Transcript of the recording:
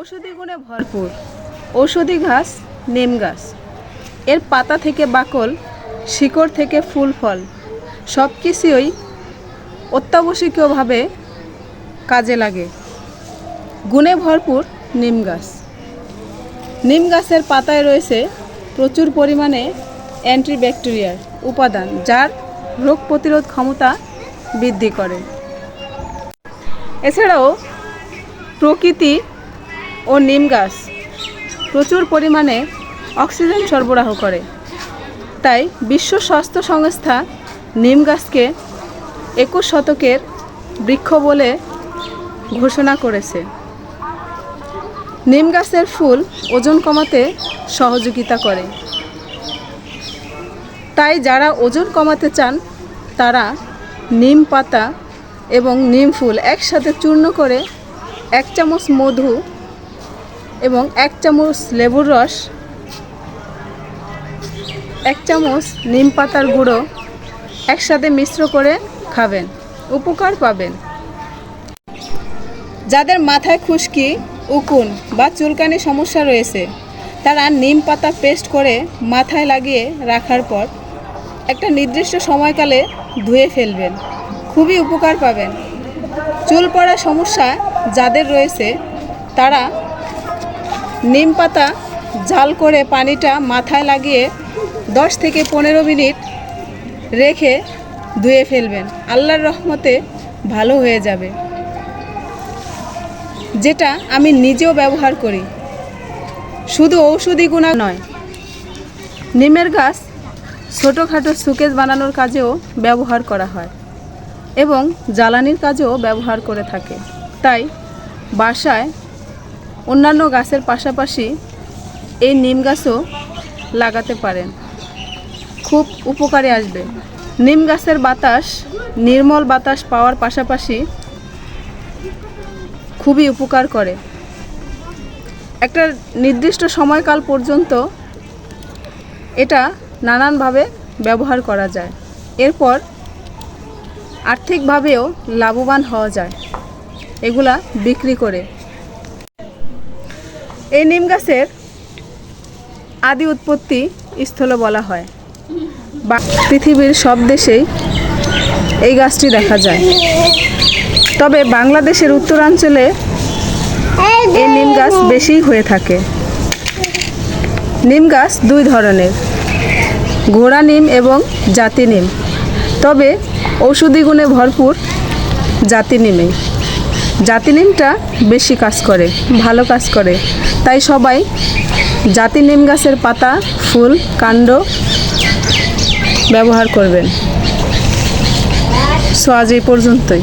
ঔষধি গুণে ভরপুর ঔষধি ঘাস নিম গাছ। এর পাতা থেকে বাকল, শিকড় থেকে ফুল ফল সব কিছুই অত্যাবশ্যকীয়ভাবে কাজে লাগে। গুণে ভরপুর নিম গাছ। নিম গাছের পাতায় রয়েছে প্রচুর পরিমাণে অ্যান্টিব্যাকটেরিয়াল উপাদান, যার রোগ প্রতিরোধ ক্ষমতা বৃদ্ধি করে। এছাড়াও প্রকৃতি ও নিম গাছ প্রচুর পরিমাণে অক্সিজেন সরবরাহ করে। তাই বিশ্ব স্বাস্থ্য সংস্থা নিম গাছকে 21 শতকের বৃক্ষ বলে ঘোষণা করেছে। নিম গাছের ফুল ওজন কমাতে সহযোগিতা করে। তাই যারা ওজন কমাতে চান তারা নিম পাতা এবং নিম ফুল একসাথে চূর্ণ করে 1 চামচ মধু এবং 1 চামচ লেবুর রস, 1 চামচ নিম পাতার গুঁড়ো একসাথে মিশ্র করে খাবেন, উপকার পাবেন। যাদের মাথায় খুশকি, উকুন বা চুলকানি সমস্যা রয়েছে তারা নিম পাতা পেস্ট করে মাথায় লাগিয়ে রাখার পর একটা নির্দিষ্ট সময়কালে ধুয়ে ফেলবেন, খুবই উপকার পাবেন। চুল পড়ার সমস্যা যাদের রয়েছে তারা নিম পাতা জাল করে পানিটা মাথায় লাগিয়ে 10 থেকে 15 মিনিট রেখে ধুয়ে ফেলবেন, আল্লাহর রহমতে ভালো হয়ে যাবে। যেটা আমি নিজেও ব্যবহার করি। শুধু ঔষধি গুণ নয়, নিমের গাছ ছোটোখাটো সুকেস বানানোর কাজেও ব্যবহার করা হয় এবং জ্বালানির কাজেও ব্যবহার করে থাকে। তাই বাসায় অন্যান্য গাছের পাশাপাশি এই নিম গাছও লাগাতে পারেন, খুব উপকারে আসবে। নিম গাছের বাতাস নির্মল বাতাস পাওয়ার পাশাপাশি খুবই উপকার করে। একটা নির্দিষ্ট সময়কাল পর্যন্ত এটা নানানভাবে ব্যবহার করা যায়। এরপর আর্থিকভাবেও লাভবান হওয়া যায় এগুলা বিক্রি করে। এই নিম গাছের আদি উৎপত্তি স্থল বলা হয়। পৃথিবীর সব দেশেই এই গাছটি দেখা যায়, তবে বাংলাদেশের উত্তরাঞ্চলে এই নিম গাছ বেশি হয়ে থাকে। নিম গাছ 2 ধরনের, ঘোড়া নিম এবং জাতি নিম। তবে ঔষধি গুণে ভরপুর জাতি নিমে। জাতি নিমটা বেশি কাজ করে, ভালো কাজ করে। তাই সবাই জাতি নিম গাছের পাতা, ফুল, কাণ্ড ব্যবহার করবেন। সো আজ এই পর্যন্তই।